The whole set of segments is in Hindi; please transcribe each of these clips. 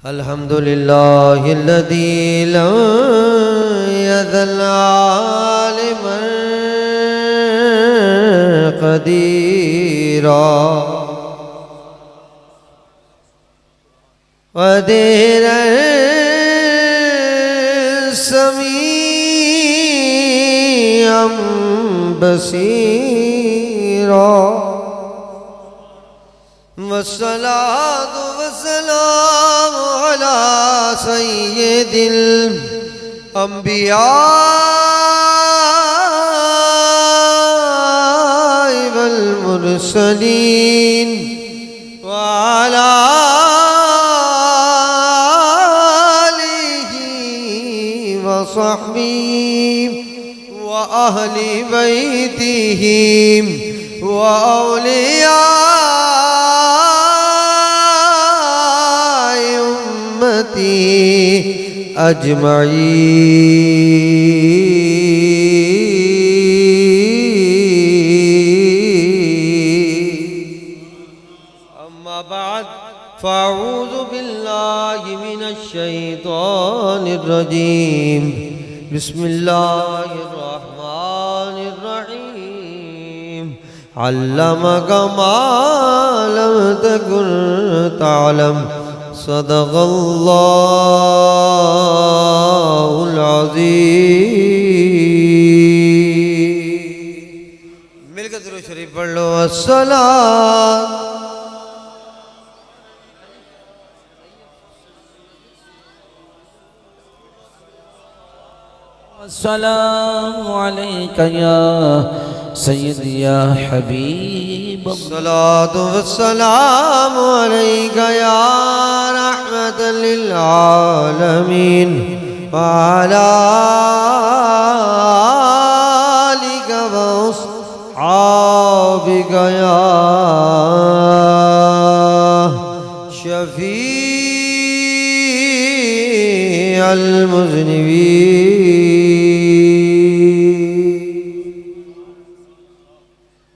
अल्हम्दुलिल्लाहिल्लज़ी लम यज़ल आलिमन क़दीरा क़दीरन समीअन बसीरा वस्सलातु वस्सलामु अला सय्यिदिल अंबिया वल मुरसलीन व अला आलिहि व सहबिहि व अहलि बैतिहि व औलिया अजमईन। अम्मा बाद फ़अऊज़ु बिल्लाहि मिनश शैतानिर रजीम। बिस्मिल्लाहिर रहमानिर रहीम। अल्लमका मा लम तकुन तअलम। सदक़ल्लाहुल अज़ीम। मिलकर दुरूद शरीफ पढ़ लो। अस्सलामु अलैका या सय्यदी या हबीब। अस्सलातु वस्सलामु अलैका या रहमतल लिल आलमीन व अला आलिका व अस्हाबिका या शफीअल मुज़निबीन।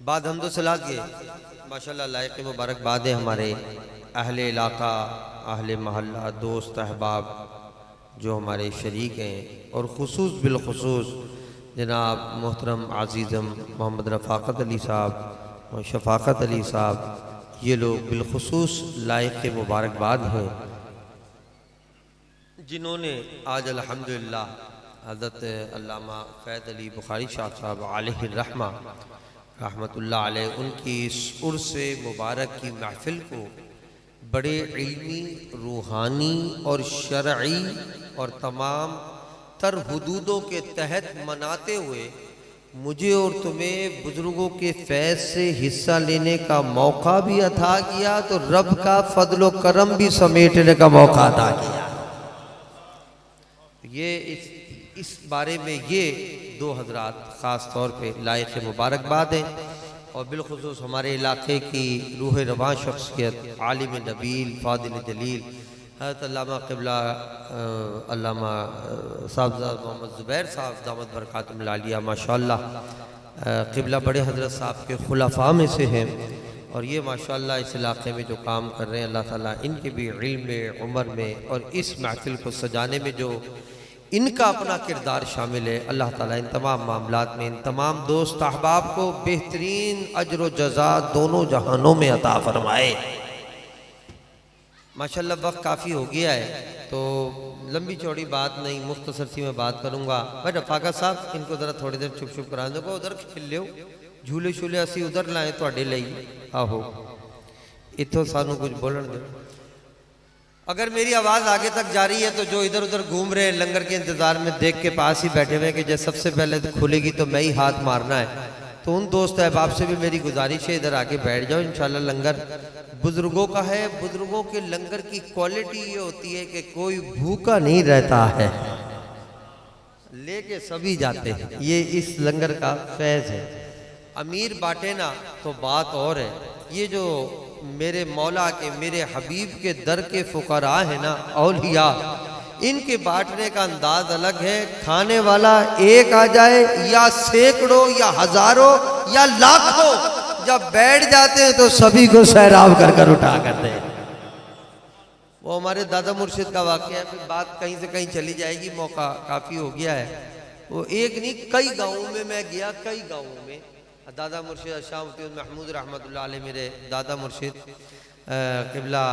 बाद हम तो सलात के माशाल्लाह लायक मुबारकबाद है हमारे अहले इलाका, अहले महल्ला, दोस्त अहबाब जो हमारे शरीक हैं और खुसूस बिलखुसूस जनाब मोहतरम आज़ीज़म मोहम्मद रफ़ाक़त अली साहब और शफ़ाक़त अली साहब, ये लोग बिलखुसूस लायक मुबारकबाद हैं जिन्होंने आज अल्हम्दुलिल्लाह हज़रत अल्लामा फ़ैज़ अली बुखारी शाह साहब अलैहिर्रहमा रहमतुल्लाह अलैह उनकी इस उर्स मुबारक की महफ़िल को बड़े इल्मी, रूहानी और शरई और तमाम तर हुदूदों के तहत मनाते हुए मुझे और तुम्हें बुज़ुर्गों के फैज़ से हिस्सा लेने का मौका भी अता किया, तो रब का फ़ज़ल व करम भी समेटने का मौका अता किया। ये इस बारे में ये दो हज़रात ख़ास तौर पे लायक मुबारकबाद हैं और बिलखुसूस हमारे इलाके की रूह रवां शख्सियत आलिम नबील फ़ादिल जलील हज़रत अल्लामा क़िबला अल्लामा साहबज़ाद मोहम्मद ज़ुबैर साहब दामत बरकातुहुल आलिया माशाअल्लाह क़िबला बड़े हज़रत साहब के खुलफ़ा में से हैं और ये माशाअल्लाह इस इलाके में जो काम कर रहे हैं अल्लाह ताला इनके भी इल्म में, उम्र में और इस महफ़िल को सजाने में जो इनका अपना किरदार शामिल है, अल्लाह ताला इन तमाम मामलात में इन तमाम दोस्त अहबाब को बेहतरीन अजर व जज़ा दोनों जहानों में अता फरमाए। माशाअल्लाह वक्त काफ़ी हो गया है तो लंबी चौड़ी बात नहीं, मुख्तसर सी मैं बात करूँगा। भाई रफ़ाक़त साहब इनको ज़रा थोड़ी देर चुप चुप करा दो, उधर खेल लो, झूले शूले असी उधर लाए तुहाडे लई। आहो इत्थों सानू कुछ बोलन दो। अगर मेरी आवाज़ आगे तक जा रही है तो जो इधर उधर घूम रहे हैं लंगर के इंतज़ार में देख के पास ही बैठे हुए कि जैसे सबसे पहले तो खुलेगी तो मैं ही हाथ मारना है, तो उन दोस्त अहबाब से भी मेरी गुजारिश है इधर आके बैठ जाओ। इंशाल्लाह लंगर बुजुर्गों का है। बुजुर्गों के लंगर की क्वालिटी ये होती है कि कोई भूखा नहीं रहता है, लेके सभी जाते हैं। ये इस लंगर का फैज़ है। अमीर बांटे ना तो बात और है, ये जो मेरे मौला के मेरे हबीब के दर के फुकरा है ना औलिया, इनके बांटने का अंदाज अलग है। खाने वाला एक आ जाए या सैकड़ों या हजारों या लाखों, जब बैठ जाते हैं तो सभी को सैराब कर कर उठा करते हैं। वो हमारे दादा मुर्शिद का वाक़या है, फिर बात कहीं से कहीं चली जाएगी, मौका काफ़ी हो गया है। वो एक नहीं कई गाँवों में मैं गया, कई गाँवों में दादा मुर्शिद शाह मुफ्ती महमूद रहमतुल्लाह अलैह मेरे दादा मुर्शिद क़िबला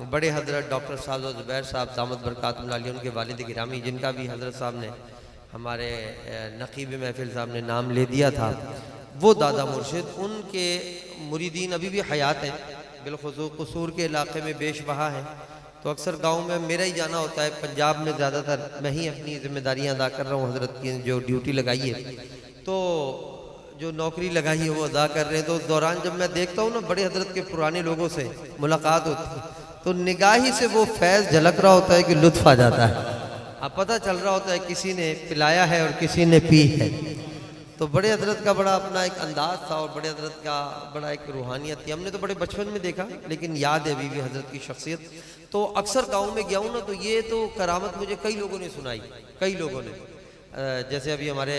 बड़े हज़रत डॉक्टर सालो ज़ुबैर साहब दामद बरकातुहुल आलिया उनके वालिद गिरामी, जिनका भी हज़रत साहब ने हमारे नक़ीब महफिल साहब ने नाम ले दिया था, वो दादा मुर्शिद, उनके मुरीदीन अभी भी हयात हैं, बिलखुसूस कसूर के इलाके में बेशबहा हैं। तो अक्सर गांव में मेरा ही जाना होता है। पंजाब में ज़्यादातर मैं ही अपनी जिम्मेदारियां अदा कर रहा हूँ। हज़रत की जो ड्यूटी लगाई है, तो जो नौकरी लगाई है वो अदा कर रहे हैं। तो उस दौरान जब मैं देखता हूँ ना बड़े हज़रत के पुराने लोगों से मुलाकात होती है, तो निगाही से वो फैज़ झलक रहा होता है कि लुत्फ़ आ जाता है। अब पता चल रहा होता है किसी ने पिलाया है और किसी ने पी है। तो बड़े हज़रत का बड़ा अपना एक अंदाज़ था और बड़े हज़रत का बड़ा एक रूहानियत थी। हमने तो बड़े बचपन में देखा, लेकिन याद है अभी भी हज़रत की शख्सियत। तो अक्सर गाँव में गया हूँ ना, तो ये तो करामत मुझे कई लोगों ने सुनाई, कई लोगों ने। जैसे अभी हमारे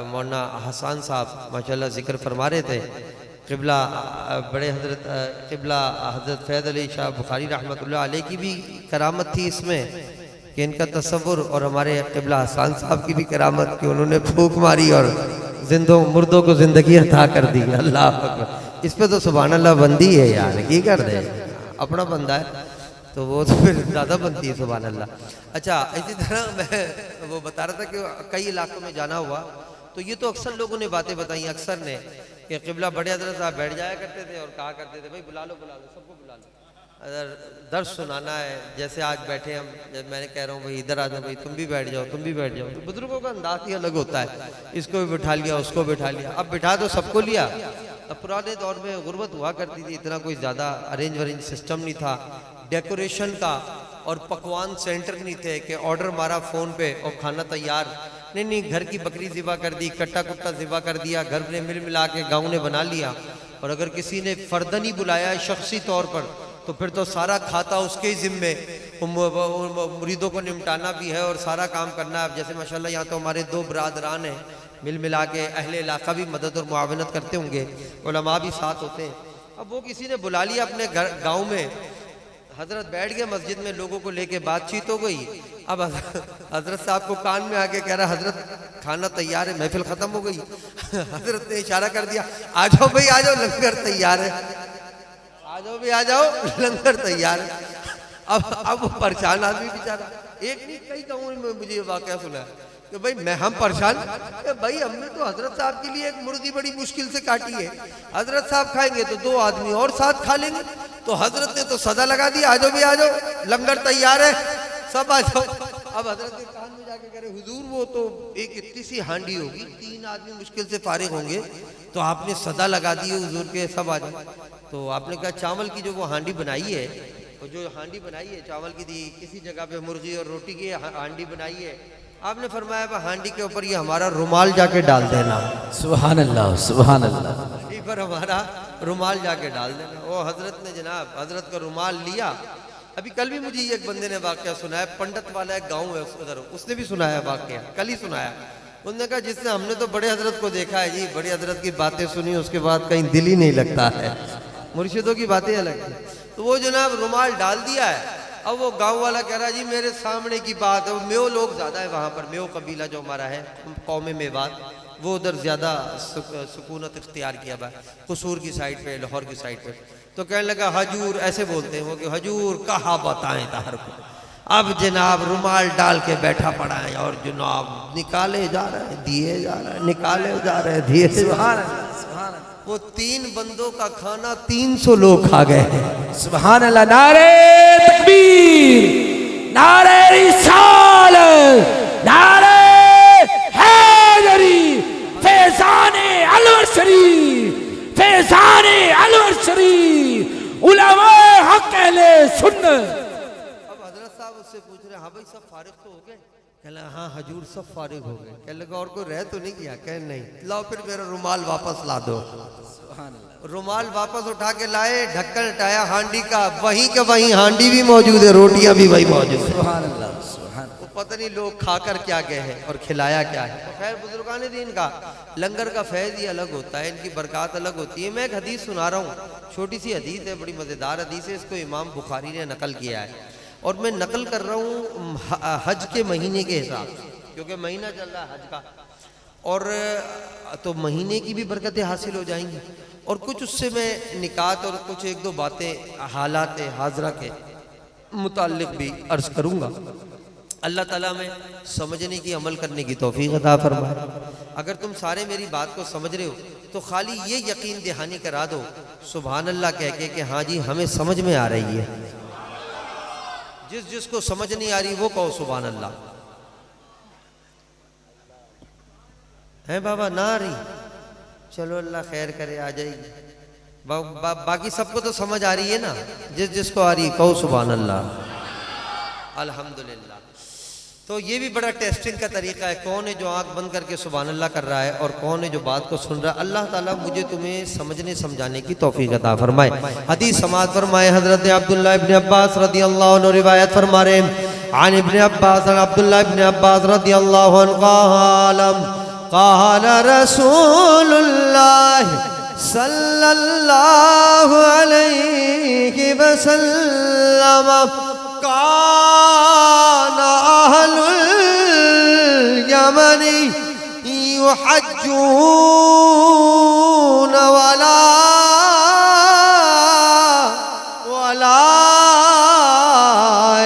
मौलाना हसन साहब माशाल्लाह जिक्र फरमा रहे थे, क़िबला बड़े हज़रत क़िबला हज़रत फैज़ अली शाह बुखारी रहमतुल्लाह अलैह की भी करामत थी इसमें कि इनका तसव्वुर, और हमारे क़िबला हसन साहब की भी करामत कि उन्होंने फूंक मारी और मुर्दों को ज़िंदगी अता कर दी। अल्लाह अकबर। इस पे तो सुभान अल्लाह बंदी है यार, की कर दे, अपना बंदा है तो वो तो फिर ज़्यादा बनती है, सुभान अल्लाह। अच्छा, इसी तरह मैं वो बता रहा था कि कई इलाकों में जाना हुआ, तो ये तो अक्सर लोगों ने बातें बताई, अक्सर ने, कि क़िबला बड़े हज़रत साहब बैठ जाया करते थे और कहा करते थे, भाई बुला लो सबको बुला लो, अगर दर्स सुनाना है। जैसे आज बैठे हम, जब मैंने कह रहा हूँ भाई इधर आ जाओ, भाई तुम भी बैठ जाओ, तुम भी बैठ जाओ, तो बुजुर्गों का अंदाज ही अलग होता है। इसको भी बिठा लिया, उसको बिठा लिया, अब बिठा दो सबको लिया। अब पुराने दौर में गुर्बत हुआ करती थी, इतना कोई ज़्यादा अरेंज वरेंज सिस्टम नहीं था, डेकोरेशन का और पकवान सेंटर नहीं थे कि ऑर्डर मारा फ़ोन पे और खाना तैयार। नहीं, घर की बकरी ज़िबा कर दी, कट्टा कुट्टा ज़िबा कर दिया, घर ने मिल मिला के गाँव ने बना लिया। और अगर किसी ने फर्दन ही बुलाया है शख्सी तौर पर, तो फिर तो सारा खाता उसके ही ज़िम्मे, मुरीदों को निपटाना भी है और सारा काम करना है। अब जैसे माशाल्लाह यहाँ तो हमारे दो बरादरान हैं, मिल मिला के अहले इलाका भी मदद और मुआवनत करते होंगे, उलमा भी साथ होते हैं। अब वो किसी ने बुला लिया अपने घर गाँव में, हज़रत बैठ गए मस्जिद में, लोगों को लेके बातचीत हो गई। अब हज़रत साहब को कान में आके कह रहा, हज़रत खाना तैयार है, महफिल ख़त्म हो गई। हज़रत ने इशारा कर दिया, आ जाओ भाई आ जाओ, लंगर तैयार है, आ जाओ भी आ जाओ, लंगर तैयार है। अब वो परेशान आदमी बेचारा, एक नहीं कई गाँवों में मुझे ये वाक़या सुना है कि भाई हम परेशान, भाई हमने तो हज़रत साहब के लिए एक मुर्गी बड़ी मुश्किल से काटी है, हज़रत साहब खाएंगे तो 2 आदमी और साथ खा लेंगे, तो हज़रत ने तो सदा लगा दी, आ जाओ भी आ जाओ, लंगर तैयार है, सब आ जाओ। अब हज़रत के कान में जाके कह रहे, हुजूर वो तो एक इतनी सी हांडी होगी, 3 आदमी मुश्किल से फारिग होंगे, तो आपने सदा लगा दी हुजूर के, सब आ जाओ। तो आपने कहा चावल की जो वो हांडी बनाई है, वो जो हांडी बनाई है चावल की दी, किसी जगह पे मुर्गी और रोटी की हांडी बनाई है, आपने फरमाया हांडी के ऊपर ये हमारा रुमाल जाके डाल देना। सुभान अल्लाह, सुभान अल्लाह। हांडी पर हमारा रुमाल जाके डाल देना। वो हजरत ने जनाब हजरत का रुमाल लिया। अभी कल भी मुझे एक बंदे ने वाकया सुनाया, पंडित वाला एक गाँव है उधर, उसने भी सुनाया वाकया, कल ही सुनाया। उन्होंने कहा जिसने हमने तो बड़े हजरत को देखा है जी, बड़े हजरत की बातें सुनी, उसके बाद कहीं दिल ही नहीं लगता है, मुर्शिदों की बातें अलग है। तो वो जनाब रुमाल डाल दिया है। अब वो गांव वाला कह रहा है जी मेरे सामने की बात है, मेव लोग ज़्यादा है वहाँ पर, मेव कबीला जो हमारा है कौम मेवात, वो उधर ज़्यादा सुकूनत इख्तियार किया हुआ है, कसूर की साइड पे, लाहौर की साइड पे। तो कहने लगा हजूर, ऐसे बोलते हैं वो कि हजूर कहा बताएं तार को। अब जनाब रुमाल डाल के बैठा पड़ा है और जनाब निकाले जा रहे हैं, दिए जा रहे हैं, निकाले जा रहे हैं, दिए जा रहे हैं। वो 3 बंदों का खाना 300 लोग खा गए हैं। सुभान अल्लाह। नारे तकबीर, नारे रिसालत, नारे हैदरी, फैज़ाने अलवर शरीफ, फैज़ाने अलवर शरीफ, उलमाए हक अहले सुन्नत। अब हजरत साहब उससे पूछ रहे, हाँ भाई सब फारिग तो हो गए? कह लगा हाँ हजूर सब फारिग हो गए। कह लगा और कोई रह तो नहीं गया? कह नहीं। लाओ फिर मेरा रुमाल वापस ला दो। रुमाल वापस उठा के लाए, ढक्कन हटाया हांडी का, वहीं के वहीं हांडी भी मौजूद है, रोटियां भी वही मौजूद है। पता नहीं लोग खाकर क्या गए हैं और खिलाया क्या है। तो खैर बुजुर्गान दीन का लंगर का फैज़ ही अलग होता है, इनकी बरक़ात अलग होती है। मैं एक हदीस सुना रहा हूँ, छोटी सी हदीस है, बड़ी मज़ेदार हदीस है। इसको इमाम बुखारी ने नकल किया है और मैं नकल कर रहा हूँ हज के महीने के हिसाब से, क्योंकि महीना चल रहा है हज का, और तो महीने की भी बरकतें हासिल हो जाएंगी और कुछ उससे मैं निकात और कुछ एक दो बातें हालात हाजरा के मुताल्लिक भी अर्ज करूँगा। अल्लाह ताला में समझने की, अमल करने की तौफीक अता फरमाए। अगर तुम सारे मेरी बात को समझ रहे हो तो खाली ये यकीन दहानी करा दो सुभान अल्लाह कह के कि हाँ जी हमें समझ में आ रही है। जिस जिसको समझ नहीं आ रही वो कहो सुभान अल्लाह। है बाबा ना आ रही, चलो अल्लाह खैर करे, आ जाएगी। बाकी सबको तो समझ आ रही है ना, जिस जिसको आ रही है कहो सुभान अल्लाह। अल्हम्दुलिल्लाह। तो ये भी बड़ा टेस्टिंग का तरीका है, कौन है जो आंख बंद करके सुभान अल्लाह कर रहा है और कौन है जो बात को सुन रहा है। अल्लाह ताला मुझे तुम्हें समझने समझाने की तौफीक अता फरमाए। हदीस समाअत फरमाए, हजरत अब्दुल्लाह इब्न अब्बास रदियल्लाहु अन्हु रिवायत फरमा रहे हैं, आन इब्न अब्बास अब्दुल्लाह इब्न अब्बास रदियल्लाहु अन्हु क़ाल रसूलुल्लाह सल्लल्लाहु अलैहि वसल्लम काना अहलुल यमनी युहज्जून वला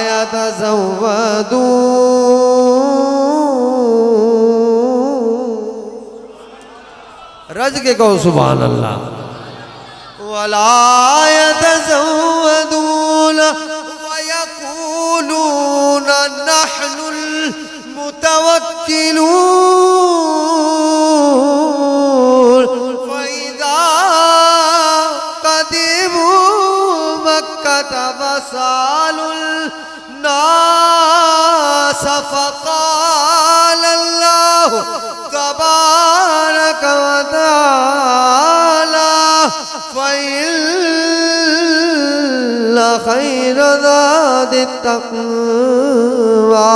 यतज़व्वदून। रज के कहो सुभान अल्लाह। वला यतज़व्वदून वयक़ूलून नहनुल मुतवक्किलून फ़इज़ा क़दिमू मक्कत वसालुल नास फ़क़ाल अल्लाहु तबारक व तआला फ़इन्न खैर ज़ादित तक़वा।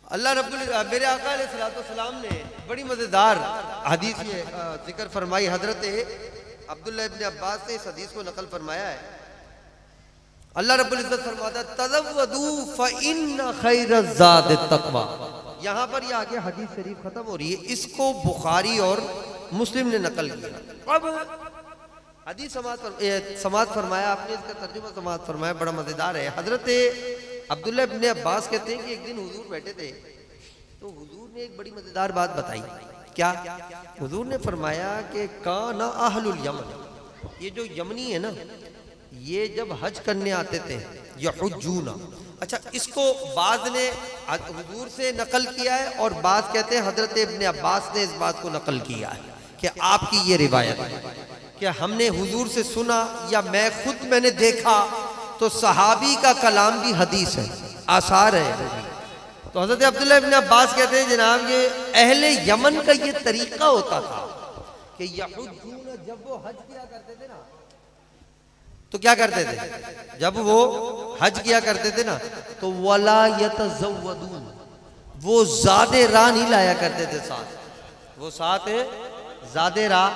अल्लाह रब्बुल मेरे आका अलैहिस्सलाम ने बड़ी मज़ेदार हदीस ये जिक्र फरमाई। हजरत अब्दुल्लाह इब्न अब्बास ने इस हदीस को नकल फरमाया है। अल्लाह रब्बुल इज़्ज़त फरमाता तज़व्वदू फ़इन्न खैर ज़ादित तक़वा। यहाँ पर ये आगे हदीस शरीफ खत्म हो रही है, इसको बुखारी और मुस्लिम ने नकल किया। अब हदीस समाअत फरमाया आपने, इसका तर्जुमा समाअत फरमाया, बड़ा मज़ेदार है। हजरत अब्दुल्लाह इब्न अब्बास कहते हैं कि एक दिन हुजूर बैठे थे तो हुजूर ने एक बड़ी मज़ेदार बात बताई। क्या? हुजूर ने फरमाया कि काना अहलुल यमन, ये जो यमनी है ना, ये जब हज करने आते थे यहुज्जूना। अच्छा, इसको बाज़ ने हुजूर से नकल किया है और बाज़ कहते हैं हजरत इब्न अब्बास ने इस बात को नकल किया है कि आपकी ये रिवायत है कि हमने हुजूर से सुना या मैं खुद मैंने देखा। तो सहाबी का कलाम भी हदीस है, आसार है। तो हजरत अब्दुल्लाह इब्न अब्बास कहते हैं जनाब ये अहले यमन का ये तरीका होता था कि यहुज्जूना, जब वो हज किया करते थे ना, तो क्या करते थे? जब वो हज किया करते थे ना तो वला यतज़व्वदून, वो ज़ादे राह नहीं लाया करते थे साथ, वो साथ ज़ादे राह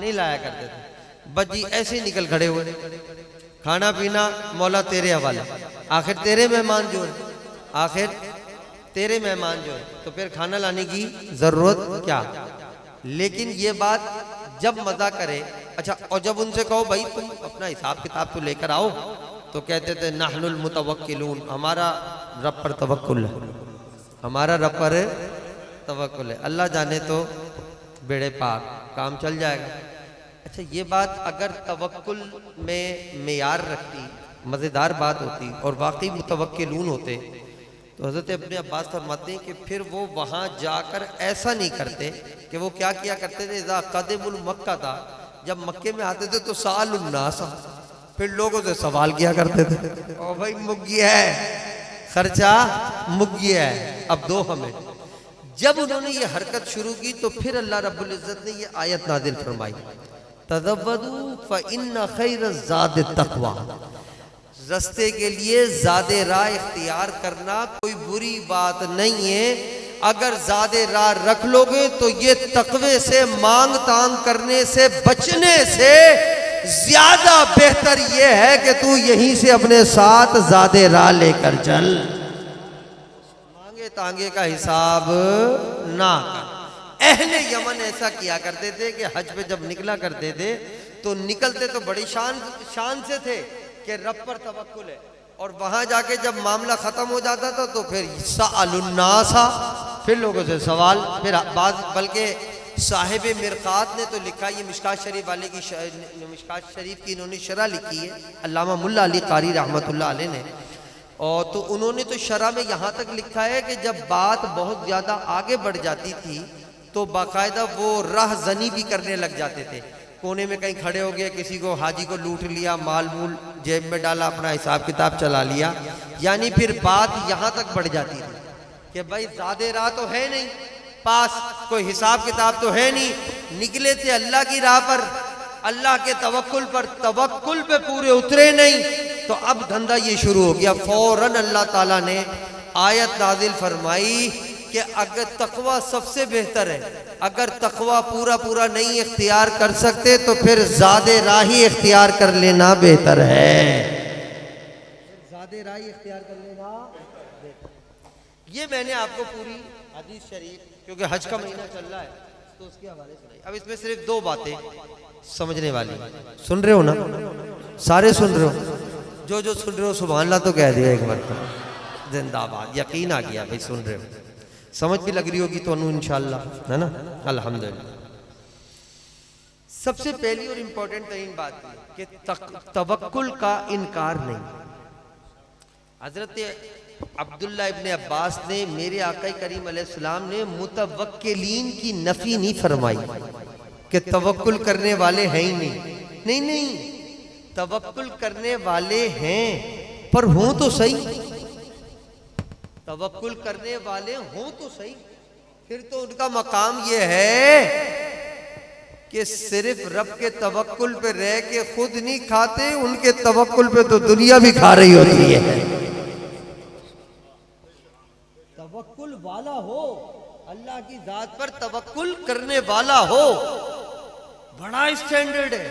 नहीं लाया करते थे। बस जी ऐसे ही निकल खड़े हुए, खाना पीना मौला तेरे हवाले, आखिर तेरे मेहमान जो है, आखिर तेरे मेहमान जो है, तो फिर खाना लाने की जरूरत क्या। लेकिन ये बात जब मजा करे, अच्छा, और जब उनसे कहो भाई तुम अपना हिसाब किताब तो लेकर आओ, तो कहते थे नहनुल मुतवक्किलून, हमारा रब पर तवक्कुल है, हमारा रब पर तवक्कुल है, अल्लाह जाने तो बेड़े पार, काम चल जाएगा। अच्छा, ये बात अगर तवक्कुल में मेयार रखती, मज़ेदार बात होती और वाकई मुतवक्किलून होते, तो हज़रत इब्न अब्बास फरमाते हैं कि फिर वो वहाँ जाकर ऐसा नहीं करते कि वो क्या किया करते थे, इज़ा क़दिमुल मक्का था, जब मक्के में आते थे तो सालुन नास, फिर लोगों से सवाल किया करते थे, ओ भाई मुक गया है खर्चा, मुक गया है, अब दो हमें। जब उन्होंने ये हरकत शुरू की तो फिर अल्लाह रब्बुल इज़्ज़त ने ये आयत नाज़िल फरमाई, तज़व्वदू फ़इन्न खैर ज़ादित तक़वा। रास्ते के लिए ज़्यादा राह इख्तियार करना कोई बुरी बात नहीं है। अगर ज़्यादा राह रख लोगे तो ये तकवे से मांग तांग करने से बचने से ज्यादा बेहतर ये है कि तू यहीं से अपने साथ ज़्यादा राह लेकर चल। मांगे तांगे का हिसाब ना कर। अहले यमन ऐसा किया करते थे कि हज पे जब निकला करते थे तो निकलते तो बड़ी शान से थे कि रब पर तवक्कुल है, और वहां जाके जब मामला खत्म हो जाता था तो फिर सअलुन्नासा, फिर लोगों से सवाल, फिर बाद, बल्कि साहिब मिरकात ने तो लिखा, ये मिशकात शरीफ वाले की मिशकात शरीफ की इन्होंने शरह लिखी है, अल्लामा मुल्ला अली कारी रहमतुल्लाह अलैह ने, और तो उन्होंने तो शरह में यहाँ तक लिखा है कि जब बात बहुत ज़्यादा आगे बढ़ जाती थी तो बाकायदा वो राहज़नी भी करने लग जाते थे। कोने में कहीं खड़े हो गए, किसी को हाजी को लूट लिया, माल मूल जेब में डाला, अपना हिसाब किताब चला लिया, यानी फिर बात यहाँ तक बढ़ जाती थी कि भाई ज़्यादा राह तो है नहीं पास, कोई हिसाब किताब तो है नहीं, निकले थे अल्लाह की राह पर, अल्लाह के तवक्कुल पर, तवक्कुल पे पूरे उतरे नहीं, तो अब धंधा ये शुरू हो गया। फौरन अल्लाह ताला ने आयत नाजिल फरमाई कि अगर तकवा सबसे बेहतर है, अगर तकवा पूरा पूरा नहीं इख्तियार कर सकते तो फिर ज़्यादा राह ही इख्तियार कर लेना बेहतर है। ज़्यादा राह ही इख्तियार कर लेना बेहतर। ये मैंने आपको पूरी हदीस शरीफ, क्योंकि हज का महीना चल रहा है तो उसके हवाले सुनाई। अब इसमें सिर्फ दो बातें समझने वाली, सुन रहे हो ना, सारे सुन रहे हो, जो सुन रहे हो सुभान अल्लाह तो कह दिया एक बार तो, जिंदाबाद, यकीन आ गया भाई सुन रहे हो, समझ भी लग रही होगी तो इंशाअल्लाह, है ना, अल्हम्दुलिल्लाह। सबसे पहली और इंपॉर्टेंट तरीन बात कि तवक्कुल का इनकार नहीं। हजरत अब्दुल्ला इब्ने अब्बास ने, मेरे आका करीम अलैहिस्सलाम ने मुतवक्किलीन की नफी नहीं फरमाई कि तवक्कुल करने वाले हैं ही नहीं, नहीं नहीं, तवक्कुल करने वाले हैं पर हों तो सही, तवक्कुल करने वाले हों तो सही, फिर तो उनका मकाम ये है कि सिर्फ रब के तवक्कुल पे रह के खुद नहीं खाते, उनके तवक्कुल पे तो दुनिया भी खा रही होती है। तवक्कुल वाला हो, अल्लाह की जात पर तवक्कुल करने वाला हो, बड़ा स्टैंडर्ड है।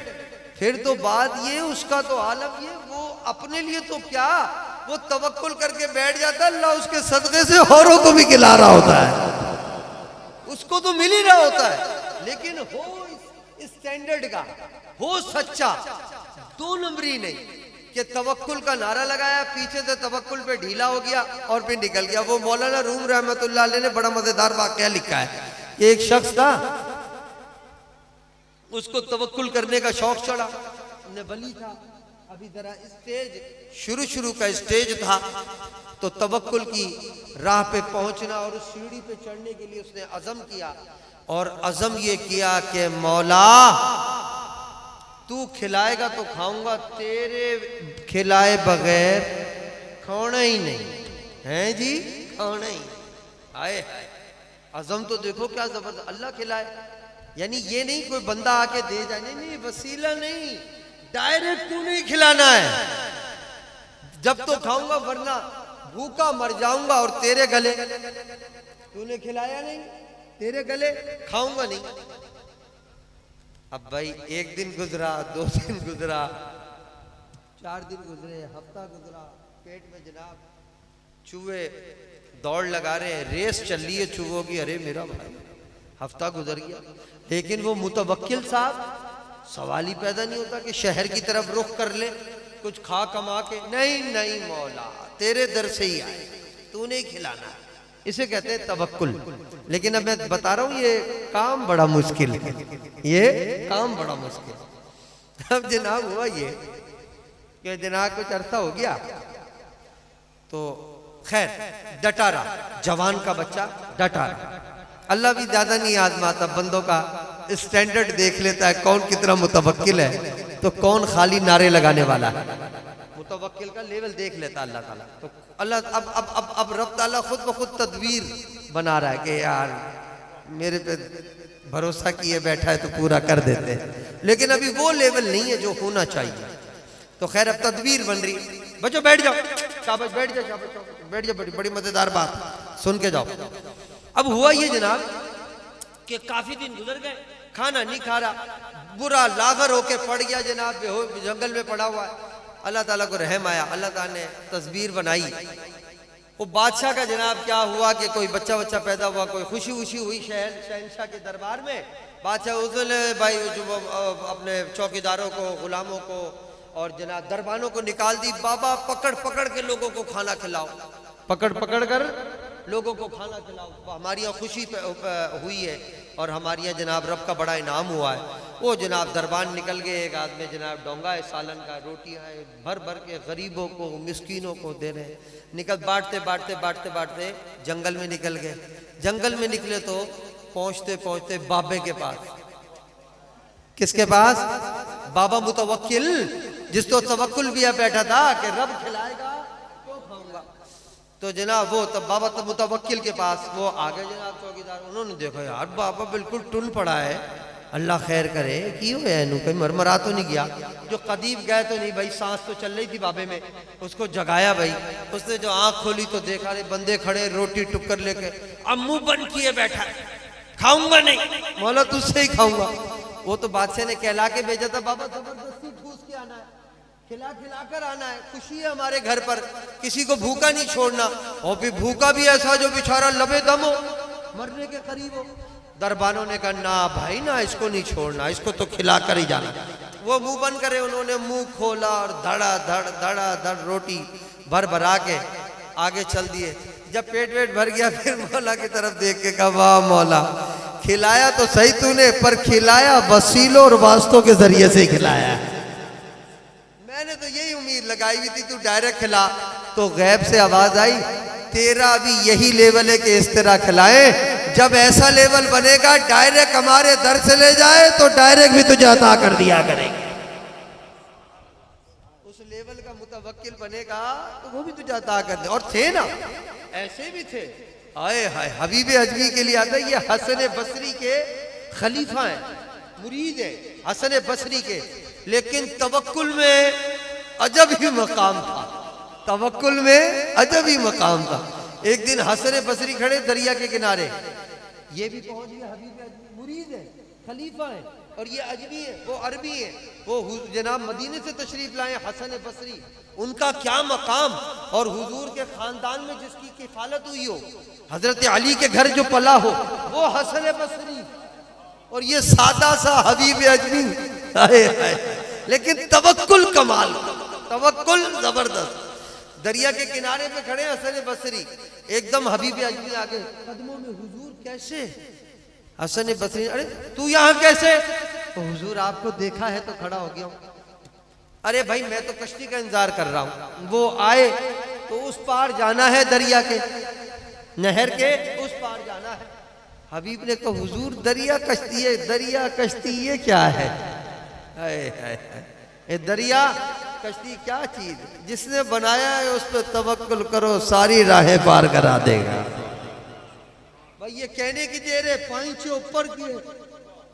फिर तो बात ये, उसका तो आलम ये, वो अपने लिए तो क्या, वो तवक्कुल करके बैठ जाता है, अल्लाह उसके सदक़े से औरों को भी खिला रहा होता है, उसको तो मिल ही रहा होता है। लेकिन हो इस स्टैंडर्ड का, हो सच्चा, दो नंबरी नहीं कि तवक्कुल का नारा लगाया, पीछे से तवक्कुल पे ढीला हो गया और फिर निकल गया। वो मौलाना रूम रहमतुल्लाह अलैह ने बड़ा मजेदार वाकया लिखा है कि एक शख्स था, उसको तवक्कुल करने का शौक चढ़ा, वली था, अभी जरा स्टेज शुरू का स्टेज था, तो तवक्कुल की राह पे पहुंचना और उस सीढ़ी पे चढ़ने के लिए उसने अज़म किया, और अज़म ये किया कि मौला तू खिलाएगा तो खाऊंगा, तेरे खिलाए बगैर खाना ही नहीं है जी, खाना ही। आए अज़म तो देखो क्या जबरदस्त, अल्लाह खिलाए, यानी ये नहीं कोई बंदा आके दे जाए, नहीं वसीला नहीं, डायरेक्ट तू नहीं खिलाना है, जब तो खाऊंगा वरना भूखा मर जाऊंगा, और तेरे गले तूने खिलाया नहीं, तेरे गले खाऊंगा नहीं। अब भाई एक दिन गुजरा, 2 दिन गुजरा, 4 दिन गुजरे, हफ्ता गुजरा, पेट में जनाब चूहे दौड़ लगा रहे हैं, रेस चल रही है चूहों की, अरे मेरा भाई हफ्ता गुजर गया। लेकिन वो मुतवक्किल साहब, सवाल ही पैदा नहीं होता कि शहर की तरफ रुख कर ले कुछ खा कमा के, नहीं नहीं मौला तेरे दर से ही आए, तूने खिलाना, इसे कहते हैं तवक्कुल। लेकिन अब मैं बता रहा हूं ये काम बड़ा मुश्किल है, ये काम बड़ा मुश्किल। अब जनाब हुआ ये कि जनाब कुछ अरसा हो गया तो खैर डटा रहा, जवान का बच्चा डटा रहा, अल्लाह भी ज्यादा नहीं आजमाता, बंदों का स्टैंडर्ड देख लेता है, कौन कितना मुतवक्किल है तो कौन खाली नारे लगाने वाला है, मुतवक्किल का लेवल देख लेता अल्लाह ताला। तो अल्लाह अब रब ताला खुद ब खुद तदबीर बना रहा है कि यार मेरे पे भरोसा किए बैठा है तो पूरा कर देते हैं, लेकिन अभी वो लेवल नहीं है जो होना चाहिए। तो खैर अब तदबीर बन रही, बच्चों बैठ जाओ, शाबाश बैठ जाओ, शाबाश बैठ जाओ, बड़ी मजेदार बात सुन के जाओ। अब हुआ ये जनाब कि काफी दिन गुजर गए, खाना नहीं खा रहा, बुरा लागर होके पड़ गया जनाब, जंगल में पड़ा हुआ है। अल्लाह ताला को रहम आया, अल्लाह ताला ने तस्वीर बनाई। वो बादशाह का जनाब क्या हुआ कि कोई बच्चा पैदा हुआ, कोई खुशी उशी हुई शहनशाह के दरबार में। बादशाह उसने भाई जो अपने चौकीदारों को, गुलामों को और जनाब दरबानों को निकाल दी, बाबा पकड़ के लोगों को खाना खिलाओ, पकड़ कर लोगों को खाना खिलाओ, हमारी यहाँ खुशी हुई है और हमारे यहाँ जनाब रब का बड़ा इनाम हुआ है। वो जनाब दरबान निकल गए, एक आदमी जनाब डोंगा है सालन का, रोटियाँ है भर के गरीबों को मिस्कीनों को दे रहे हैं। निकल बांटते जंगल में निकल गए। जंगल में निकले तो पहुंचते बाबे के पास। किसके पास? बाबा मुतवक्किल, जिसको तवक्कुल भी बैठा था कि रब खिलाएगा तो खाऊंगा। तो जनाब वो तब बाबा तब मुतवक्किल के पास वो आ गए जनाब चौकीदार। उन्होंने देखा यार बाबा बिल्कुल टुल पड़ा है, अल्लाह खैर करे की हो कहीं मरमरा तो नहीं गया, जो कदीब गए तो नहीं भाई, सांस तो चल रही थी बाबे में। उसको जगाया भाई, उसने जो आंख खोली तो देखा रे बंदे खड़े रोटी टुक्कर लेके, अब मुंह बंद किए बैठा है, खाऊंगा नहीं, मौला तुझसे ही खाऊंगा। वो तो बादशाह ने कहला के भेजा था, बाबा जबरदस्ती ठूस के आना है, खिला कर आना है, खुशी है हमारे घर पर, किसी को भूखा नहीं छोड़ना। और फिर भूखा भी ऐसा जो बेचारा लबे दम हो, मरने के करीब हो। दरबानों ने कहा ना भाई ना, इसको नहीं छोड़ना, इसको तो खिला कर ही जाना। वो मुंह बंद करे, उन्होंने मुंह खोला और धड़ा धड़ रोटी भरा के आगे चल दिए। जब पेट भर गया फिर मौला की तरफ देख के कहा वाह मौला, खिलाया तो सही तूने, पर खिलाया वसीलों और वास्तों के जरिए से खिलाया। मैंने तो यही उम्मीद लगाई हुई थी तू डायरेक्ट खिला। तो गैब से आवाज आई, तेरा भी यही लेवल है कि इस तरह खिलाए, जब ऐसा लेवल बनेगा डायरेक्ट हमारे दर से ले जाए तो डायरेक्ट भी तुझे अता कर दिया करेंगे। उस लेवल का मुतवक्किल बनेगा तो वो भी तुझे अता कर दे। और थे ना ऐसे भी थे, आए हाय हबीब अजमी के लिए आता है, ये हसन बसरी के खलीफा हैं, मुरीद है हसन बसरी के, लेकिन तवक्कुल में अजब ही मकाम था, तवक्कुल में अजब ही मकाम था। एक दिन हसन बसरी खड़े दरिया के किनारे, ये भी पहुंच गया हबीब अजमी, मुरीद है खलीफा है, और ये अजमी है वो अरबी है, वो जनाब मदीने से तशरीफ लाए हसन बसरी, उनका क्या मकाम। और हुजूर के खानदान में जिसकी किफालत हुई हो, हजरत अली के घर जो पला हो वो हसन बसरी, और ये सादा सा हबीब अजमी। लेकिन तवक्कुल कमाल, तवक्कुल जबरदस्त। दरिया के किनारे पे खड़े हसन बसरी, एकदम हबीब अजमी आगे कदमों में, हुजूर कैसे? हसन बसरी, अरे तू यहाँ कैसे? तो हुजूर आपको देखा है तो खड़ा हो गया हूँ। अरे भाई मैं तो कश्ती का इंतजार कर रहा हूँ, वो आए तो उस पार जाना है, दरिया के नहर के उस पार जाना है। हबीब ने कहा हुजूर दरिया कश्ती है, दरिया कश्ती ये क्या है? ये दरिया कश्ती क्या चीज, जिसने बनाया है उस पर तवक्कुल करो, सारी राहें पार करा देगा। भाई ये कहने की देर है, पांचे ऊपर किए,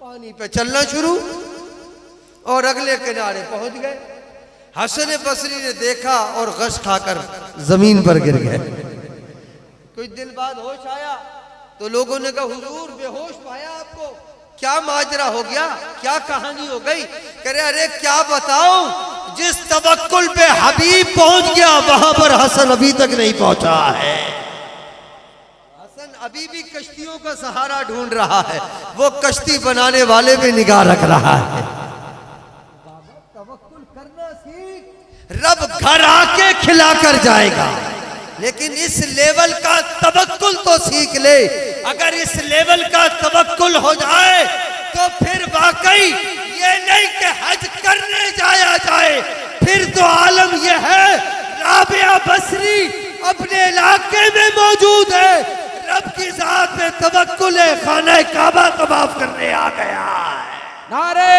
पानी पे चलना शुरू और अगले किनारे पहुंच गए। हसन बसरी ने देखा और गश खाकर जमीन पर गिर गए। कुछ दिन बाद होश आया तो लोगों ने कहा हुजूर बेहोश पाया आपको, क्या माजरा हो गया, क्या कहानी हो गई? कह रहे अरे क्या बताऊं, जिस तवक्कुल पे हबीब पहुंच गया वहां पर हसन अभी तक नहीं पहुंचा है। हसन अभी भी कश्तियों का सहारा ढूंढ रहा है, वो कश्ती बनाने वाले पे निगाह रख रहा है। तवक्कुल करना सीख, रब घर आके खिला कर जाएगा, लेकिन इस लेवल का तवक्कुल तो सीख ले। अगर इस लेवल का तवक्कुल हो जाए तो फिर वाकई ये नहीं कि हज करने जाया जाए, फिर तो आलम यह है राबिया बसरी अपने इलाके में मौजूद है, रब की जात में तवक्कुल है, खाना काबा तवाफ करने आ गया है। नारे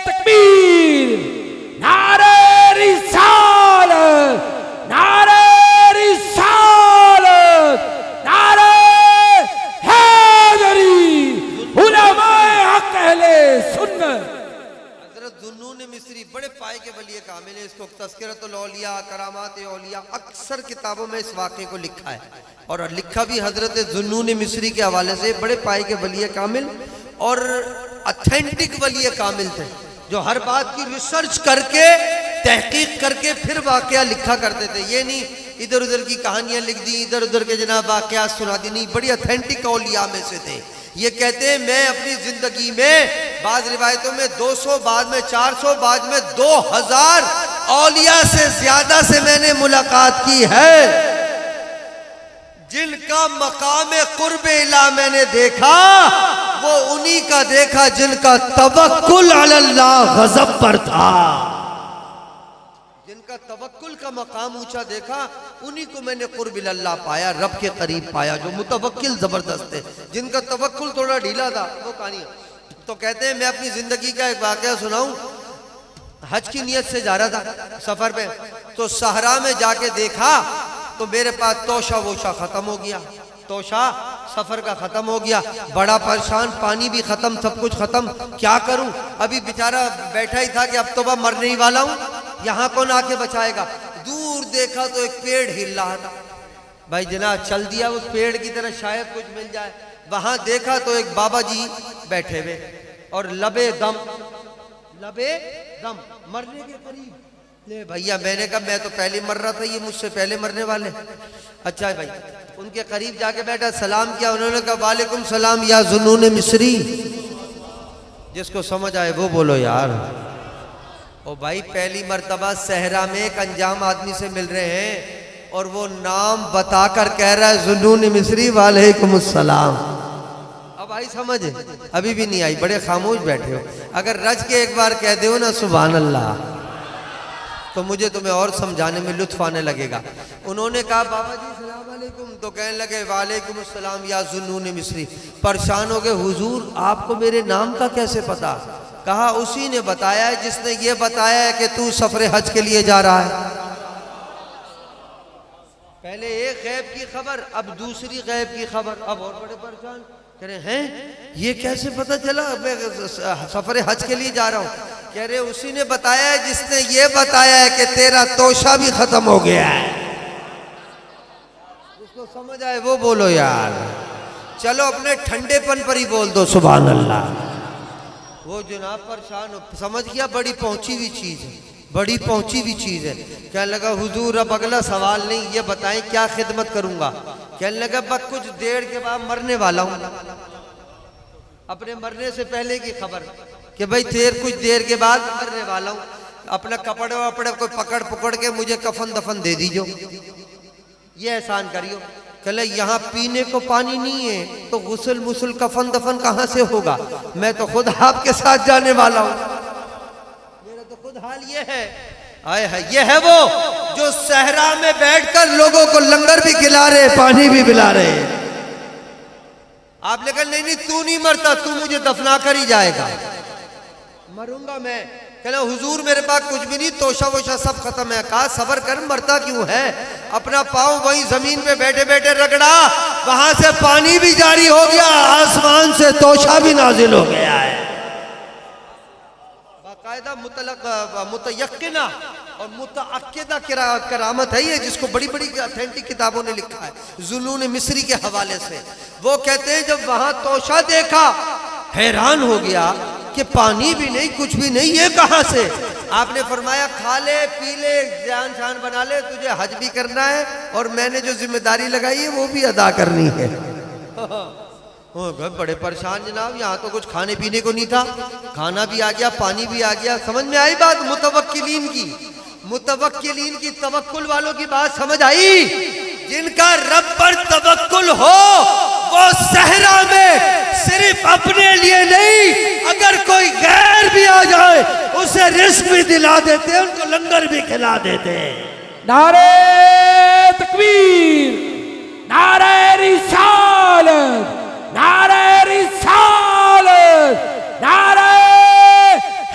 तकबीर, नारे रिसालत, नारे रिसालत, नारे हैदरी, उलमाए हक अहले सुन्नत। हजरत जुन्नून मिस्री बड़े पाए के वली कामिल, जिसको तज़किरतुल औलिया, करामात औलिया, अक्सर किताबों में इस वाक़े को लिखा है और लिखा भी हज़रत ज़ुन्नून मिस्री के हवाले से। बड़े पाए के वली कामिल और ऑथेंटिक वली कामिल थे, जो हर बात की रिसर्च करके, तहकीक करके फिर वाक़या लिखा करते थे। ये नहीं इधर उधर की कहानियाँ लिख दी, इधर उधर के जनाब वाक़या सुना दी, नहीं, बड़ी ऑथेंटिक औलिया में से थे। ये कहते हैं मैं अपनी जिंदगी में बाज़ रिवायतों में 200, बाद में 400, बाद में 2000 औलिया से ज्यादा से मैंने मुलाकात की है, जिनका मकाम कुर्ब इला मैंने देखा वो उन्हीं का देखा जिनका तवक्कुल अलल्लाह गज़ब पर था। जिनका तवक्कुल का मकाम ऊंचा देखा उन्हीं को मैंने कुर्ब इल्लाह पाया, रब के करीब पाया, जो मुतवक्किल जबरदस्त है। जिनका तवक्कुल थोड़ा ढीला था वो कहानी। तो कहते हैं मैं अपनी जिंदगी का एक वाकया सुनाऊं। हज की नियत से जा रहा था सफर पे, तो सहरा में जाके देखा तो मेरे पास तोशा वोशा खत्म हो गया, तोशा सफर का खत्म हो गया। बड़ा परेशान, पानी भी खत्म, सब कुछ खत्म, क्या करूं। अभी बेचारा बैठा ही था कि अब तो मैं मरने ही वाला हूं, यहाँ कौन आके बचाएगा। दूर देखा तो एक पेड़ हिल रहा था। भाई जनाब चल दिया उस पेड़ की तरह, शायद कुछ मिल जाए। वहां देखा तो एक बाबा जी बैठे हुए और लबे दम मरने के करीब। ले भैया, मैंने कहा मैं तो पहले मर रहा था, ये मुझसे पहले मरने वाले। अच्छा भाई, उनके करीब जाके बैठा, सलाम किया। उन्होंने कहा वालेकुम सलाम या ज़ुन्नून मिस्री। जिसको समझ आए वो बोलो यार। ओ भाई, पहली मर्तबा सहरा में एक अंजाम आदमी से मिल रहे हैं और वो नाम बताकर कह रहा है ज़ुन्नून मिस्री वालेकुम सलाम। अब भाई समझ अभी भी नहीं आई, बड़े खामोश बैठे हो। अगर रज के एक बार कह दो ना सुभान अल्लाह, तो मुझे तुम्हें और समझाने में लुत्फ आने लगेगा। उन्होंने कहा बाबा जी सलाम वालेकुम, तो कहने लगे वालेकुम सलाम या ज़ुन्नून मिस्री। परेशान हो गए, हुजूर आपको मेरे नाम का कैसे पता। कहा उसी ने बताया है जिसने ये बताया है कि तू सफर हज के लिए जा रहा है। पहले एक गैब की खबर, अब दूसरी गैब की खबर। अब और बड़े परेशान, कह रहे हैं ये कैसे पता चला मैं सफर हज के लिए जा रहा हूँ। कह रहे उसी ने बताया है जिसने ये बताया है कि तेरा तोशा भी खत्म हो गया है। उसको समझ आए वो बोलो यार। चलो अपने ठंडेपन पर ही बोल दो सुभान अल्लाह। वो जनाब परेशान हो, समझ गया बड़ी पहुंची हुई चीज है, बड़ी पहुंची हुई चीज है। कहने लगा हुजूर अब अगला सवाल नहीं, ये बताएं क्या खिदमत करूंगा। कहने लगा बस कुछ देर के बाद मरने वाला हूं। अपने मरने से पहले की खबर कि भाई कुछ देर के बाद मरने वाला हूं। अपना कपड़े वपड़े को पकड़ पकड़ के मुझे कफन दफन दे दीजो, ये एहसान करियो। कहले यहाँ पीने को पानी नहीं है तो गुस्ल मुसल कफन दफन कहाँ से होगा। मैं तो खुद आपके साथ जाने वाला हूँ। मेरा तो खुद हाल ये है। आए है ये है वो जो सहरा में बैठकर लोगों को लंगर भी खिला रहे, पानी भी पिला रहे। आप लेकिन नहीं तू नहीं मरता, तू मुझे दफना कर ही जाएगा। मरूंगा मैं। कहना हुजूर मेरे पास कुछ भी नहीं, तोशा वोशा सब खत्म है। कहा सबर कर, मरता क्यों है। अपना पाँव वहीं जमीन पे बैठे बैठे रगड़ा, वहां से पानी भी जारी हो गया, आसमान से तोशा भी नाजिल हो गया है। बाकायदा मुतयक्किना और मुतअक्किदा करामत है ये, जिसको बड़ी बड़ी ऑथेंटिक किताबों ने लिखा है ज़ुन्नून मिस्री के हवाले से। वो कहते हैं जब वहां तोशा देखा हैरान हो गया कि पानी भी नहीं, कुछ भी नहीं, ये कहां से। आपने फरमाया खा ले पी ले, जान शान बना ले, तुझे हज भी करना है और मैंने जो जिम्मेदारी लगाई है वो भी अदा करनी है। बड़े परेशान जनाब, यहाँ तो कुछ खाने पीने को नहीं था, खाना भी आ गया, पानी भी आ गया। समझ में आई बात मुतवक्किलीन की तवक्कुल वालों की बात समझ आई। जिनका रब पर तवक्कुल हो वो सहरा में सिर्फ अपने लिए नहीं, अगर कोई गैर भी आ जाए उसे रिस्क भी दिला देते, उनको लंगर भी खिला देते। नारे तकबीर, नारे रिसालत, नारे रिसालत, नारे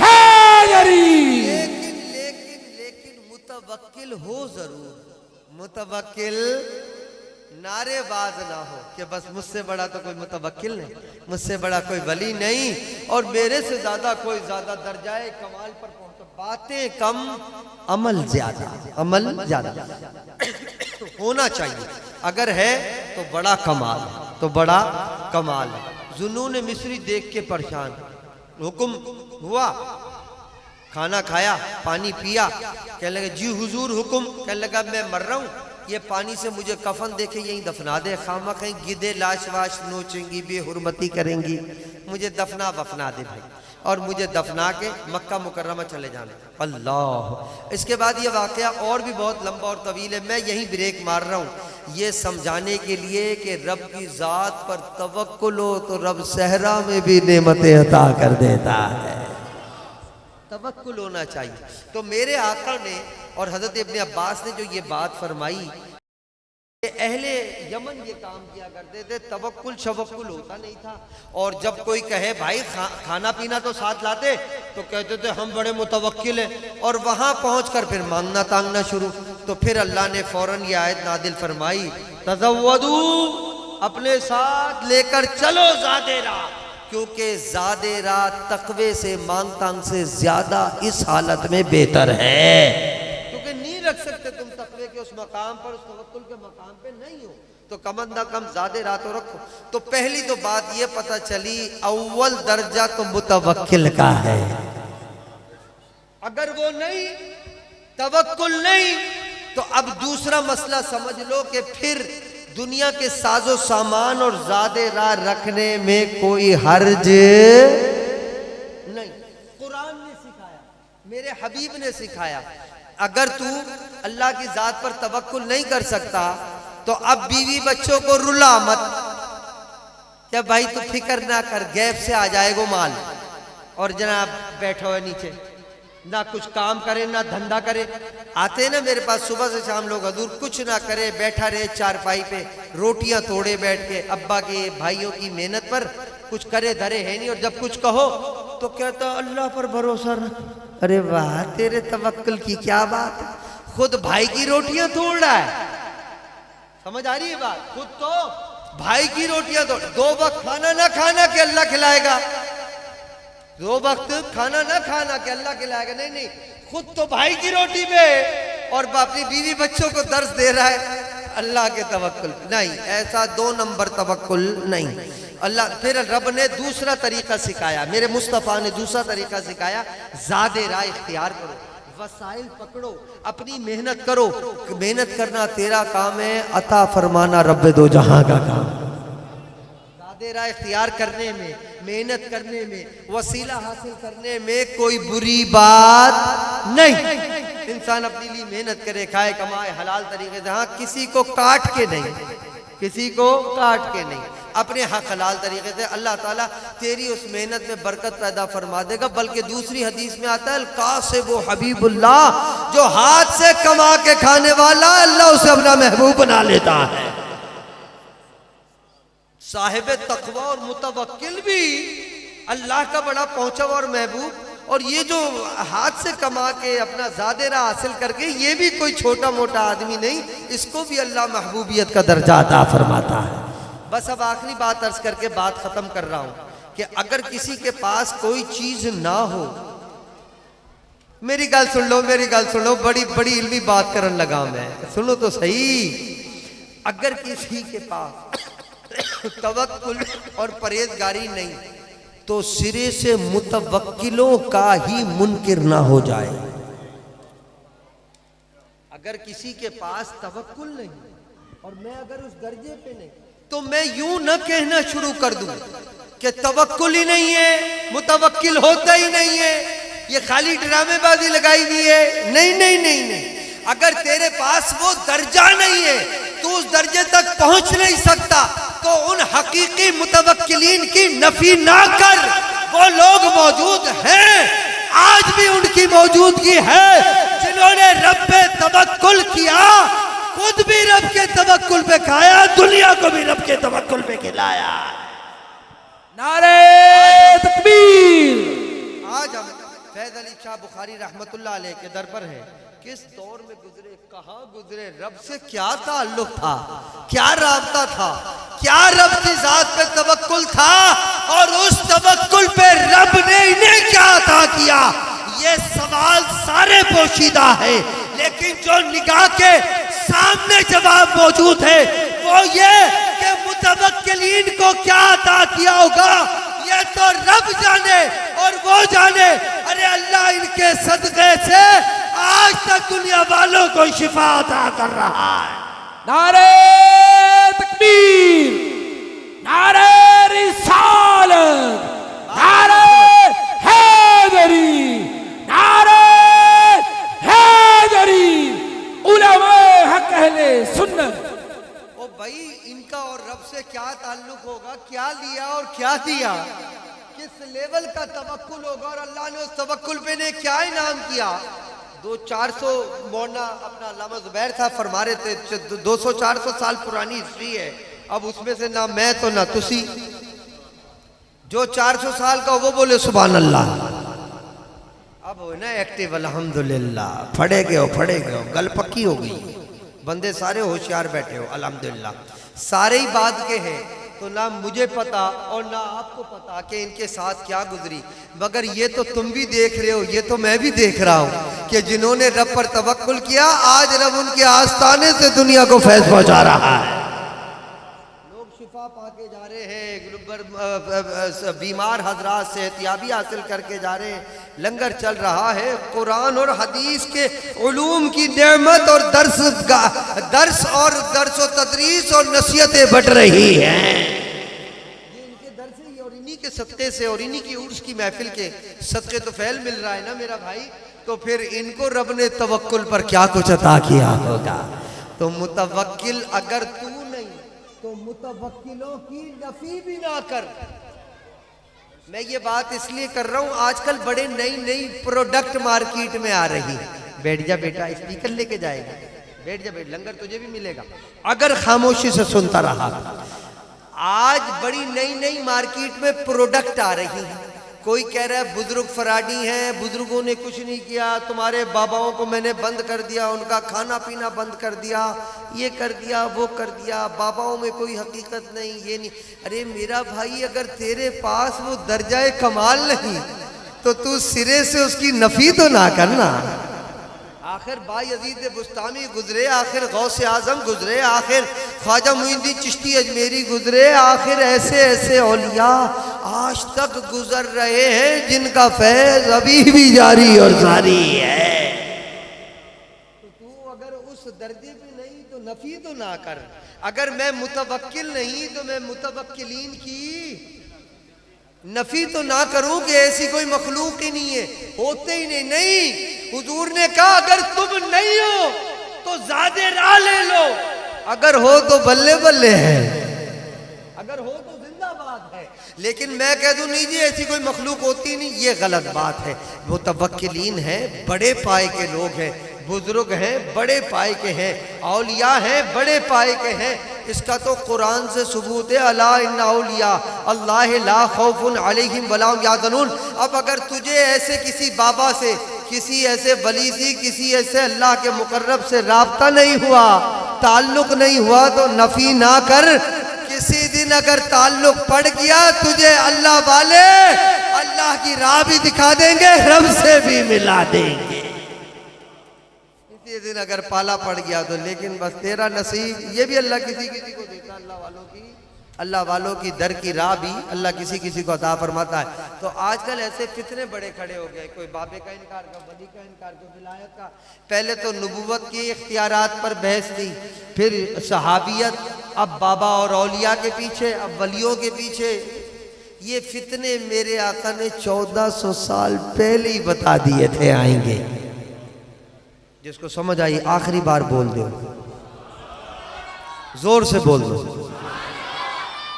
हैदरी। लेकिन मुतवक्किल हो जरूर, मुतवक्किल नारेबाज ना हो कि बस मुझसे बड़ा तो कोई मुतवक्किल नहीं, मुझसे बड़ा कोई वली नहीं और मेरे से ज्यादा कोई ज्यादा दर्जाए कमाल पर पहुंचा। बातें कम अमल ज्यादा, अमल ज्यादा होना चाहिए। अगर है तो बड़ा कमाल है, तो बड़ा कमाल है। जुनून मिस्री देख के परेशान, हुक्म हुआ, खाना खाया, पानी पिया, कहने लगे जी हुजूर हुक्म। कहने लगा मैं मर रहा हूँ, ये पानी से मुझे कफन देके यहीं दफना दे, खामा कहीं गिदे लाश वाश नोचेंगी, बेहुरमती करेंगी, मुझे दफना वफना दे भाई, और मुझे दफना के मक्का मुकर्रमा चले जाने। अल्लाह। इसके बाद ये वाकया और भी बहुत लंबा और तवील है, मैं यहीं ब्रेक मार रहा हूँ ये समझाने के लिए कि रब की ज़ात पर तवक्कुल हो तो रब सहरा में भी नेमतें अता कर देता है। तवक्कुल होना चाहिए। तो मेरे आका ने और हज़रत इब्ने अब्बास ने जो ये बात फरमाई, अहले यमन ये काम किया करते थे, तवक्कुल शवक्कुल होता नहीं था। और जब कोई कहे भाई खाना पीना तो साथ लाते, तो कहते थे हम बड़े मुतवक्किल हैं, और वहां पहुंचकर फिर मांगना तांगना शुरू। तो फिर अल्लाह ने फौरन ये आयत नादिल फरमाई, तज़व्वदू, अपने साथ लेकर चलो ज़ादेरा, क्योंकि ज़ादेरा तकवे से मांग तांग से ज्यादा इस हालत में बेहतर है। रख सकते तुम तकवे के उस मकाम पर, उस तवक्कुल के मकाम पे नहीं हो, तो कम अज़ कम ज़ादे रातों रखो। तो पहली तो बात ये पता चली, अव्वल दर्जा तो मुतवक्किल का है। अगर वो नहीं, तवक्कुल नहीं, तो अब दूसरा मसला समझ लो कि फिर दुनिया के साजो सामान और ज़ादे राह रखने में कोई हर्ज नहीं। कुरान ने सिखाया, मेरे हबीब ने सिखाया, अगर तू अल्लाह की जात पर तवक्कुल नहीं कर सकता तो अब बीवी बच्चों को रुला मत, क्या भाई तू फिक्र ना कर, गैप से आ जाएगा माल, और जनाब बैठो है नीचे, ना कुछ काम करे ना धंधा करे। आते ना मेरे पास सुबह से शाम लोग, हजूर कुछ ना करे, बैठा रहे चारपाई पे, रोटियां तोड़े बैठ के, अब्बा के भाइयों की मेहनत पर कुछ करे धरे है नहीं, और जब कुछ कहो तो कहता अल्लाह पर भरोसा रख। अरे वाह, तेरे तवक्कुल की क्या बात है, खुद भाई की रोटियां तोड़ रहा है। समझ आ रही है बात? खुद तो भाई की रोटियां तोड़, 2 वक्त खाना ना खाना कि अल्लाह खिलाएगा, 2 वक्त खाना ना खाना कि अल्लाह खिलाएगा, नहीं नहीं, खुद तो भाई की रोटी पे और अपनी बीवी बच्चों को दर्स दे रहा है। अल्लाह के तवक्कुल नहीं, ऐसा 2 नंबर तवक्कुल नहीं। अल्लाह फिर रब ने दूसरा तरीका सिखाया, मेरे मुस्तफ़ा ने दूसरा तरीका सिखाया, ज़ादे राह इख्तियार करो, वसाइल पकड़ो, अपनी मेहनत करो। मेहनत करना तेरा काम है, अता फरमाना रब्बे दो जहां का काम। ज़ादे राह इख्तियार करने में, मेहनत करने में, वसीला हासिल करने में कोई बुरी बात नहीं। इंसान अपने लिए मेहनत करे, खाए कमाए हलाल तरीके से, हाँ किसी को काट के नहीं, किसी को काट के नहीं, अपने हक हलाल तरीके से। अल्लाह ताला तेरी उस मेहनत में बरकत पैदा फरमा देगा। बल्कि दूसरी हदीस में आता है, कासिब हबीबुल्लाह, जो हाथ से कमा के खाने वाला अल्लाह उसे अपना महबूब बना लेता है। साहिब तकवा और मुतवक्किल भी अल्लाह का बड़ा पहुंचा और महबूब, और ये जो हाथ से कमा के अपना ज़ादे राह हासिल करके, ये भी कोई छोटा मोटा आदमी नहीं, इसको भी अल्लाह महबूबियत का दर्जा अता फरमाता है। बस अब आखिरी बात अर्ज करके बात खत्म कर रहा हूं कि अगर किसी के पास कोई चीज ना हो, मेरी गल सुन लो, मेरी गल सुन लो, बड़ी बड़ी इल्मी बात करने लगा मैं, सुनो तो सही। अगर किसी के पास तवक्कुल और परहेजगारी नहीं, तो सिरे से मुतवक्किलों का ही मुनकिर ना हो जाए। अगर किसी के पास तवक्कुल नहीं और मैं अगर उस दर्जे पे नहीं, तो मैं यूं न कहना शुरू कर दूं कि तवक्कुल ही नहीं है, मुतवक्किल होता ही नहीं है, ये खाली ड्रामेबाजी लगाई हुई है। नहीं नहीं नहीं नहीं, अगर तेरे पास वो दर्जा नहीं है, तू उस दर्जे तक पहुंच नहीं सकता, तो उन हकीकी मुतवक्किलीन की नफी ना कर। वो लोग मौजूद हैं, आज भी उनकी मौजूदगी है, जिन्होंने रब पे तवक्कुल किया, खुद भी रब के तवक्कुल पे खाया, दुनिया को भी रब के तवक्कुल पे खिलाया। नारे तकबीर। आज हम फैज अली शाह बुखारी रहमतुल्लाह अलैह के दर पर है। किस दौर में गुजरे, कहां गुजरे, रब से क्या ताल्लुक था, क्या राबता था, क्या रब की जात पे तवक्कुल था, और उस तवक्कुल पे रब ने इन्हें क्या अता किया, ये सवाल सारे पोशीदा है, लेकिन जो निगाह के सामने जवाब मौजूद है वो ये कि मुतवक्किलीन को क्या अता किया होगा ये तो रब जाने और वो जाने। अरे अल्लाह इनके सदक़े से आज तक दुनिया वालों को शिफा अता कर रहा है। नारे तकबीर, नारे रिसालत, नारे हैदरी, नारे हैदरी, उलमाए हक अहले सुन्नत। ओ भाई इनका और रब से क्या ताल्लुक होगा, क्या लिया और क्या दिया, किस लेवल का तवक्कुल होगा और अल्लाह ने उस तवक्कुल पे ने क्या इनाम किया। 200-400 मौलाना अपना अल्लामा ज़ुबैर साहब फरमा रहे थे 200-400 साल पुरानी हिस्ट्री है। अब उसमें से ना मैं तो ना तुसी, जो 400 साल का वो बोले सुभान अल्लाह। अब हो ना एक्टिव अल्हम्दुलिल्लाह, फड़े गए हो गल पक्की हो गई, बंदे सारे होशियार बैठे हो अल्हम्दुलिल्लाह। सारे ही बात के हैं, तो ना मुझे पता और ना आपको पता कि इनके साथ क्या गुजरी, मगर ये तो तुम भी देख रहे हो, ये तो मैं भी देख रहा हूँ कि जिन्होंने रब पर तवक्कुल किया आज रब उनके आस्ताने से दुनिया को फैज़ पहुंचा रहा है। लोग शिफा पाके जा रहे हैं, बीमार हजरात सेहतियाबी हासिल करके जा रहे हैं, लंगर चल रहा है, कुरान और हदीस के उलूम की नेमत और दर्स व तदरीस और नसीहतें बट रही हैं। ये इनके दर से ही और इन्हीं के सदक़े से और इन्हीं की उर्स की महफिल के सदक़े तो फैल मिल रहा है ना मेरा भाई। तो फिर इनको रब ने तवक्कुल पर क्या कुछ अता किया होगा। तो मुतवक्किल अगर तू नहीं तो मुतवक्किलों की नफी भी ना कर। मैं ये बात इसलिए कर रहा हूँ, आजकल बड़े नई प्रोडक्ट मार्केट में आ रही। बैठ जा बेटा, स्पीकर लेके जाएगा, बैठ जा बेटा, लंगर तुझे भी मिलेगा अगर खामोशी से सुनता रहा। आज बड़ी नई मार्केट में प्रोडक्ट आ रही है। कोई कह रहा है बुजुर्ग फराडी हैं, बुजुर्गों ने कुछ नहीं किया, तुम्हारे बाबाओं को मैंने बंद कर दिया, उनका खाना पीना बंद कर दिया, ये कर दिया वो कर दिया, बाबाओं में कोई हकीकत नहीं, ये नहीं। अरे मेरा भाई अगर तेरे पास वो दर्जाए कमाल नहीं तो तू सिरे से उसकी नफी तो ना करना। आखिर बायजीद बुस्तामी गुजरे, आखिर गौसे आजम गुजरे, आखिर ख्वाजा मुइनुद्दीन चिश्ती अजमेरी गुजरे, आखिर ऐसे औलिया आज तक गुजर रहे हैं जिनका फैज अभी भी जारी और जारी है। तो तू अगर उस दर्जे पे नहीं तो नफी तो ना कर। अगर मैं मुतवक्किल नहीं तो मैं मुतवक्किलीन की नफी तो ना करूं कि ऐसी कोई मखलूक ही नहीं है, होते ही नहीं। हुजूर ने कहा अगर तुम नहीं हो तो ज़ादे राह ले लो, अगर हो तो बल्ले बल्ले है, अगर हो तो जिंदाबाद है। लेकिन मैं कह दूं नहीं जी ऐसी कोई मखलूक होती नहीं, ये गलत बात है। मुतवक्किलीन है, बड़े पाए के लोग हैं, बुजुर्ग हैं, बड़े पाए के हैं, औलिया हैं, बड़े पाए के हैं। इसका तो कुरान से सबूत है, अला इन्ना औलिया अल्लाह ला खौफुन अलैहिम वला हुम यहज़नून। अब अगर तुझे ऐसे किसी बाबा से, किसी ऐसे वली से, किसी ऐसे अल्लाह के मुकर्रब से राब्ता नहीं हुआ, ताल्लुक नहीं हुआ तो नफी ना कर। किसी दिन अगर ताल्लुक पड़ गया तुझे अल्लाह वाले अल्लाह की राह भी दिखा देंगे, रब से भी मिला देंगे। इसी दिन अगर पाला पड़ गया तो, लेकिन बस तेरा नसीब, ये भी अल्लाह किसी को देता, अल्लाह वालों की दर की राह भी अल्लाह किसी को अता फरमाता है। तो आजकल ऐसे कितने बड़े खड़े हो गए, कोई बाबे का इनकार, कोई वली का इनकार, कोई विलायत का। पहले तो नबुव्वत के इख्तियारात पर बहस थी, फिर सहाबियत, अब बाबा और औलिया के पीछे, अब वलियों के पीछे। ये फितने मेरे आका ने 1400 साल पहले ही बता दिए थे आएंगे। जिसको समझ आई आखिरी बार बोल दो, जोर से बोल दो।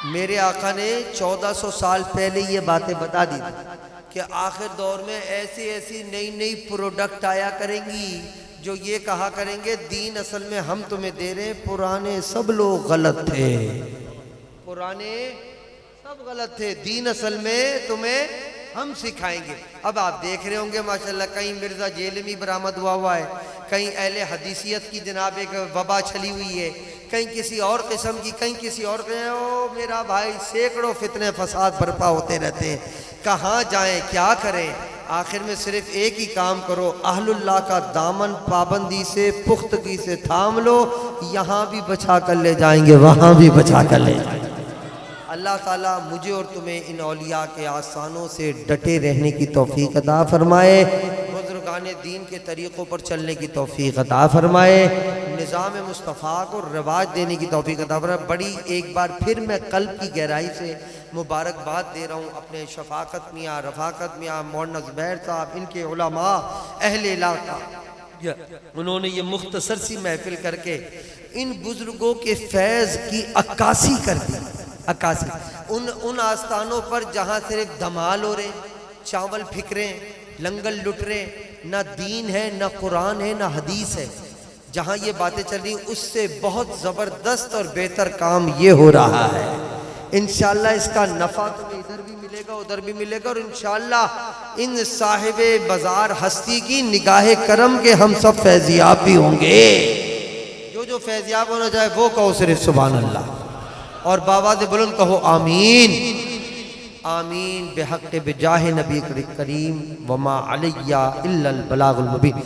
मेरे आका ने 1400 साल पहले ये बातें बता दी कि आखिर दौर में ऐसी नई प्रोडक्ट आया करेंगी जो ये कहा करेंगे दीन असल में हम तुम्हें दे रहे हैं, पुराने सब लोग गलत थे, पुराने सब गलत थे, दीन असल में तुम्हें हम सिखाएंगे। अब आप देख रहे होंगे माशाल्लाह कहीं मिर्जा जेलमी बरामद हुआ है, कहीं अहले हदीसियत की जनाब एक वबा चली हुई है, कहीं किसी और किस्म की, कहीं किसी और के। ओ मेरा भाई सैकड़ों फितने फसाद बर्पा होते रहते हैं, कहाँ जाएं क्या करें। आखिर में सिर्फ एक ही काम करो, अहलुल्लाह का दामन पाबंदी से पुख्तगी से थाम लो, यहाँ भी बचा कर ले जाएंगे, वहाँ भी बचा कर ले जाएंगे। अल्लाह ताला मुझे और तुम्हें इन औलिया के आसानों से डटे रहने की तौफीक अता फरमाए, बुजुर्गाने दीन के तरीक़ों पर चलने की तौफीक अता फरमाए, निज़ाम मुस्तफ़ा को रवाज देने की तौफीक अता फरमाए। बड़ी एक बार फिर मैं कल्ब की गहराई से मुबारकबाद दे रहा हूँ अपने शफाकत मियाँ, रफ़ाकत मियाँ, मौलाना ज़ुबैर साहब, इनके उलमा, अहले इलाका, उन्होंने ये मुख्तसर सी महफिल करके इन बुजुर्गों के फैज़ की अक्कासी कर दी। अक्कासी उन आस्थानों पर जहाँ सिर्फ धमाल हो रहे, चावल फिक रहे, लंगर लुट रहे, ना दीन है, ना कुरान है, ना हदीस है, जहाँ ये बातें चल रही उससे बहुत ज़बरदस्त और बेहतर काम ये हो रहा है। इंशाअल्लाह इसका नफ़ा तुम्हें इधर भी मिलेगा, उधर भी मिलेगा, और इंशाअल्लाह इन साहिबे बाजार हस्ती की निगाहे करम के हम सब फैजियाब भी होंगे। जो फैजियाब होना चाहे वो कहो सिर्फ सुभान अल्लाह, और बाबा से बुलंद कहो आमीन आमीन, बेहक़ बिजाह नबी करीम, वमा अलैया इल्लल बलागुल मुबीन।